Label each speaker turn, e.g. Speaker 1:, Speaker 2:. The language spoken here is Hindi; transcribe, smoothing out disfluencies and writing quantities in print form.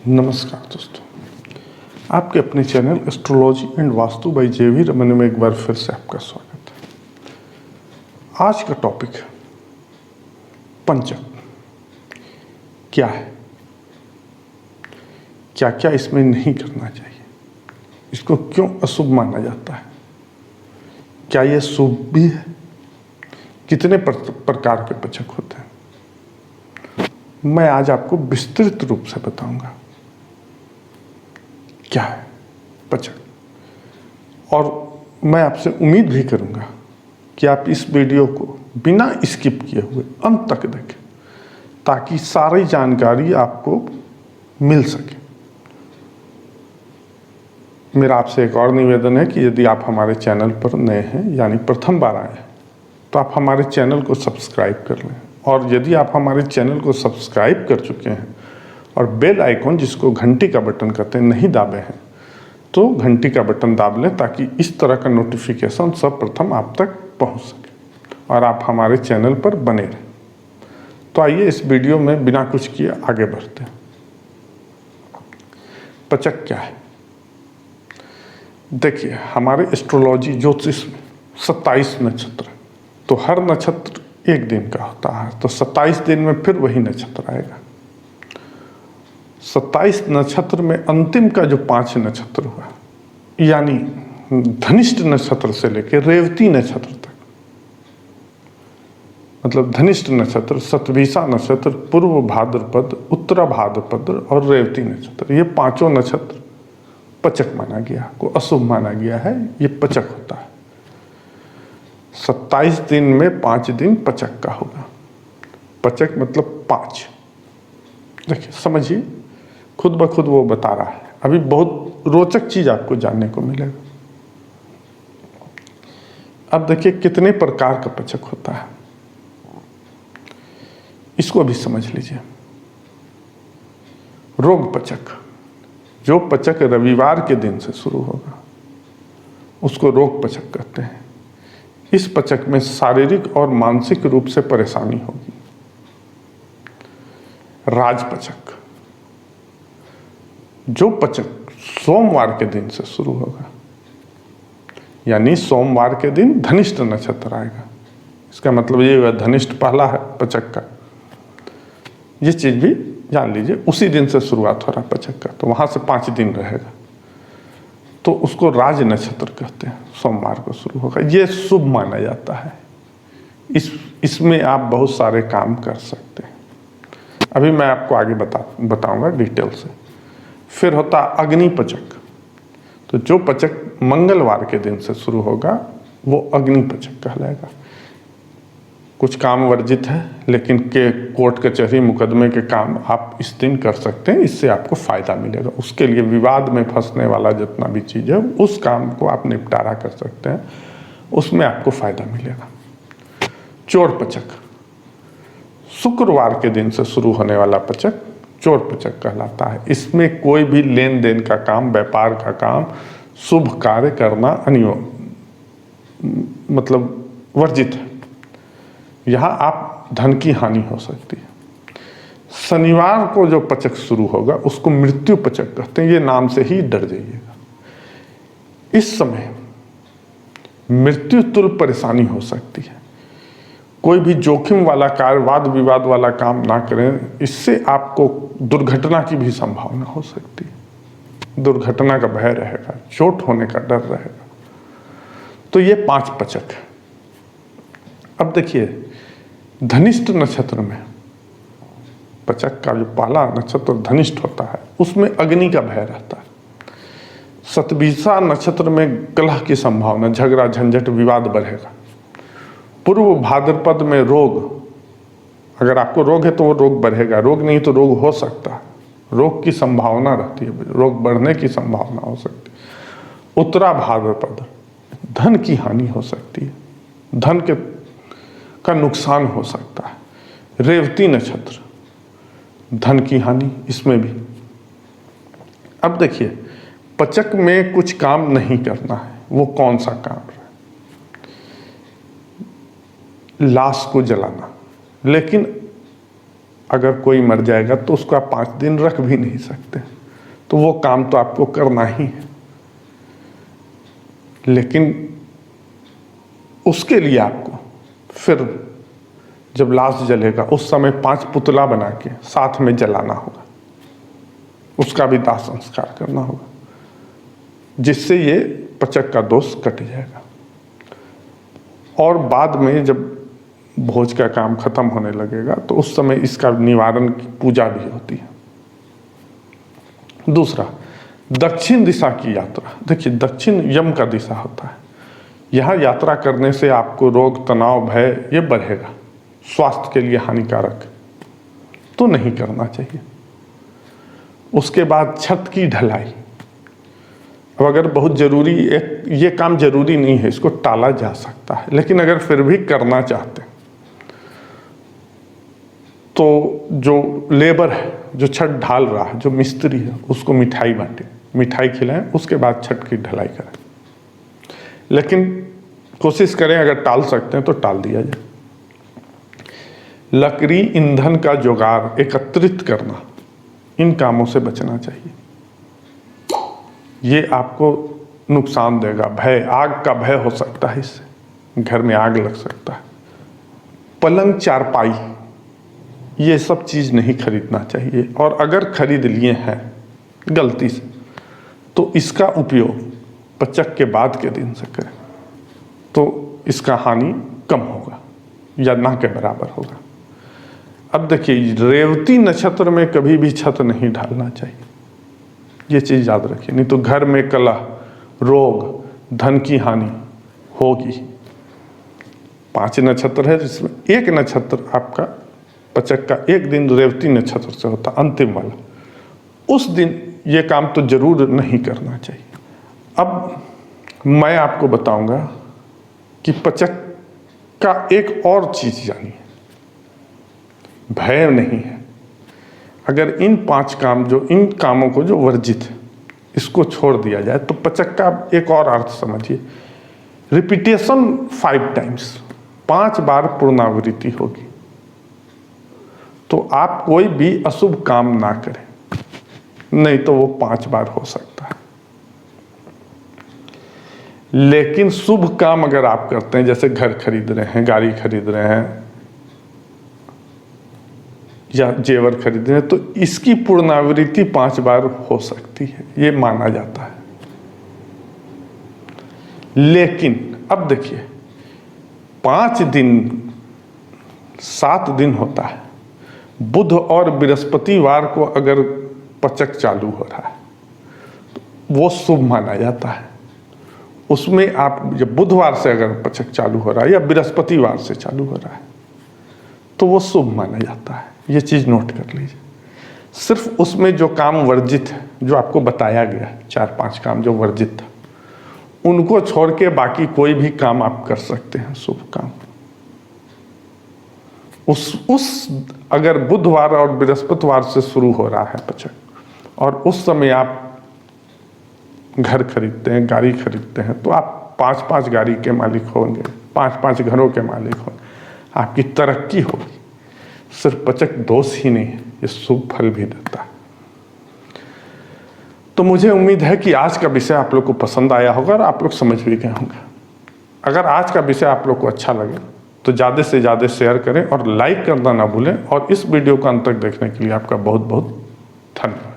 Speaker 1: नमस्कार दोस्तों, आपके अपने channel astrology and vastu by जेवी रमन में एक बार फिर से आपका स्वागत है। आज का टॉपिक है पंचक। क्या है, क्या क्या इसमें नहीं करना चाहिए, इसको क्यों अशुभ माना जाता है, क्या यह शुभ भी है, कितने प्रकार के पंचक होते हैं, मैं आज आपको विस्तृत रूप से बताऊंगा क्या है पंचक। और मैं आपसे उम्मीद भी करूंगा कि आप इस वीडियो को बिना स्किप किए हुए अंत तक देखें ताकि सारी जानकारी आपको मिल सके। मेरा आपसे एक और निवेदन है कि यदि आप हमारे चैनल पर नए हैं यानी प्रथम बार आए हैं तो आप हमारे चैनल को सब्सक्राइब कर लें, और यदि आप हमारे चैनल को सब्सक्राइब कर चुके हैं और बेल आइकॉन जिसको घंटी का बटन कहते हैं नहीं दाबे हैं तो घंटी का बटन दाब लें ताकि इस तरह का नोटिफिकेशन सर्वप्रथम आप तक पहुंच सके और आप हमारे चैनल पर बने रहें। तो आइए इस वीडियो में बिना कुछ किए आगे बढ़ते हैं। पंचक क्या है? देखिए, हमारे एस्ट्रोलॉजी ज्योतिष में 27 नक्षत्र, तो हर नक्षत्र एक दिन का होता है, तो 27 दिन में फिर वही नक्षत्र आएगा। 27 नक्षत्र में अंतिम का जो 5 नक्षत्र हुआ यानी धनिष्ठ नक्षत्र से लेकर रेवती नक्षत्र तक, मतलब धनिष्ठ नक्षत्र, शतभिषा नक्षत्र, पूर्व भाद्रपद, उत्तरा भाद्रपद और रेवती नक्षत्र, ये पांचों नक्षत्र पंचक माना गया, को अशुभ माना गया है। ये पंचक होता है। 27 दिन में 5 दिन पंचक का होगा। पंचक मतलब 5। देखिए, समझिए, खुद ब खुद वो बता रहा है। अभी बहुत रोचक चीज आपको जानने को मिलेगा। अब देखिए कितने प्रकार का पंचक होता है, इसको भी समझ लीजिए। रोग पंचक, जो पंचक रविवार के दिन से शुरू होगा उसको रोग पंचक कहते हैं। इस पंचक में शारीरिक और मानसिक रूप से परेशानी होगी। राज पंचक, जो पंचक सोमवार के दिन से शुरू होगा यानी सोमवार के दिन धनिष्ठ नक्षत्र आएगा, इसका मतलब ये हुआ धनिष्ठ पहला है पंचक का। ये चीज भी जान लीजिए, उसी दिन से शुरुआत हो रहा है पंचक का, तो वहां से 5 दिन रहेगा, तो उसको राज नक्षत्र कहते हैं। सोमवार को शुरू होगा, ये शुभ माना जाता है। इसमें आप बहुत सारे काम कर सकते हैं। अभी मैं आपको आगे बताऊंगा डिटेल से। फिर होता अग्नि पंचक, तो जो पंचक मंगलवार के दिन से शुरू होगा वो अग्नि पंचक कहलाएगा। कुछ काम वर्जित है, लेकिन के कोर्ट कचहरी मुकदमे के काम आप इस दिन कर सकते हैं, इससे आपको फायदा मिलेगा। उसके लिए विवाद में फंसने वाला जितना भी चीज है उस काम को आप निपटारा कर सकते हैं, उसमें आपको फायदा मिलेगा। चोर पंचक, शुक्रवार के दिन से शुरू होने वाला पंचक चोर पंचक कहलाता है। इसमें कोई भी लेन देन का काम, व्यापार का काम, शुभ कार्य करना मतलब वर्जित है। यहां आप धन की हानि हो सकती है। शनिवार को जो पंचक शुरू होगा उसको मृत्यु पंचक कहते हैं। ये नाम से ही डर जाइएगा। इस समय मृत्यु तुल्य परेशानी हो सकती है। कोई भी जोखिम वाला कार्य, वाद विवाद वाला काम ना करें, इससे आपको दुर्घटना की भी संभावना हो सकती है। दुर्घटना का भय रहेगा, चोट होने का डर रहेगा। तो ये 5 पंचक है। अब देखिए, धनिष्ठ नक्षत्र में पंचक का जो पहला नक्षत्र धनिष्ठ होता है उसमें अग्नि का भय रहता है। शतभिषा नक्षत्र में कलह की संभावना, झगड़ा झंझट विवाद बढ़ेगा। पूर्व भाद्रपद में रोग, अगर आपको रोग है तो वो रोग बढ़ेगा, रोग नहीं तो रोग हो सकता है, रोग की संभावना रहती है, रोग बढ़ने की संभावना हो सकती है। उत्तरा भाद्रपद, धन की हानि हो सकती है, धन का नुकसान हो सकता है। रेवती नक्षत्र, धन की हानि, इसमें भी। अब देखिए, पंचक में कुछ काम नहीं करना है, वो कौन सा काम है? लाश को जलाना, लेकिन अगर कोई मर जाएगा तो उसको आप 5 दिन रख भी नहीं सकते। तो वो काम तो आपको करना ही है, लेकिन उसके लिए आपको फिर जब लाश जलेगा उस समय 5 पुतला बना के साथ में जलाना होगा, उसका भी दाह संस्कार करना होगा, जिससे ये पचक का दोष कट जाएगा। और बाद में जब भोज का काम खत्म होने लगेगा तो उस समय इसका निवारण की पूजा भी होती है। दूसरा, दक्षिण दिशा की यात्रा। देखिए, दक्षिण यम का दिशा होता है। यहाँ यात्रा करने से आपको रोग, तनाव, भय ये बढ़ेगा, स्वास्थ्य के लिए हानिकारक, तो नहीं करना चाहिए। उसके बाद छत की ढलाई। अब अगर बहुत ज़रूरी, ये काम ज़रूरी नहीं है, इसको टाला जा सकता है, लेकिन अगर फिर भी करना चाहते हैं तो जो लेबर है, जो छत ढाल रहा है, जो मिस्त्री है, उसको मिठाई बांटे, मिठाई खिलाएं, उसके बाद छत की ढलाई करें। लेकिन कोशिश करें अगर टाल सकते हैं तो टाल दिया जाए। लकड़ी, ईंधन का जुगाड़, एकत्रित करना, इन कामों से बचना चाहिए। ये आपको नुकसान देगा। भय, आग का भय हो सकता है, इससे घर में आग लग सकता है। पलंग, चारपाई, ये सब चीज़ नहीं खरीदना चाहिए, और अगर खरीद लिए हैं गलती से तो इसका उपयोग पचक के बाद के दिन से करें, तो इसका हानि कम होगा या ना के बराबर होगा। अब देखिए, रेवती नक्षत्र में कभी भी छत नहीं ढालना चाहिए, ये चीज़ याद रखिए, नहीं तो घर में कलह, रोग, धन की हानि होगी। 5 नक्षत्र है जिसमें एक नक्षत्र आपका पचक का एक दिन रेवती नक्षत्र से होता, अंतिम वाला, उस दिन ये काम तो जरूर नहीं करना चाहिए। अब मैं आपको बताऊंगा कि पचक का एक और चीज जानिए, भय नहीं है। अगर इन 5 काम, जो इन कामों को जो वर्जित है, इसको छोड़ दिया जाए तो पचक का एक और अर्थ समझिए, रिपीटेशन 5 टाइम्स, 5 बार पुनरावृत्ति होगी। तो आप कोई भी अशुभ काम ना करें, नहीं तो वो 5 बार हो सकता है। लेकिन शुभ काम अगर आप करते हैं, जैसे घर खरीद रहे हैं, गाड़ी खरीद रहे हैं या जेवर खरीद रहे हैं, तो इसकी पुनरावृत्ति 5 बार हो सकती है, ये माना जाता है। लेकिन अब देखिए, 5 दिन 7 दिन होता है, बुध और बृहस्पतिवार को अगर पचक चालू हो रहा है तो वो शुभ माना जाता है। उसमें आप जब बुधवार से अगर पचक चालू हो रहा है या बृहस्पतिवार से चालू हो रहा है तो वो शुभ माना जाता है। ये चीज़ नोट कर लीजिए। सिर्फ उसमें जो काम वर्जित है, जो आपको बताया गया, 4-5 काम जो वर्जित था, उनको छोड़ के बाकी कोई भी काम आप कर सकते हैं, शुभ काम। उस अगर बुधवार और बृहस्पतिवार से शुरू हो रहा है पचक, और उस समय आप घर खरीदते हैं, गाड़ी खरीदते हैं, तो आप 5-5 गाड़ी के मालिक होंगे, 5-5 घरों के मालिक होंगे, आपकी तरक्की होगी। सिर्फ पचक दोष ही नहीं है, ये शुभ फल भी देता है। तो मुझे उम्मीद है कि आज का विषय आप लोग को पसंद आया होगा और आप लोग समझ भी गए होंगे। अगर आज का विषय आप लोग को अच्छा लगे तो ज़्यादा से ज़्यादा शेयर करें और लाइक करना ना भूलें। और इस वीडियो को अंत तक देखने के लिए आपका बहुत बहुत धन्यवाद।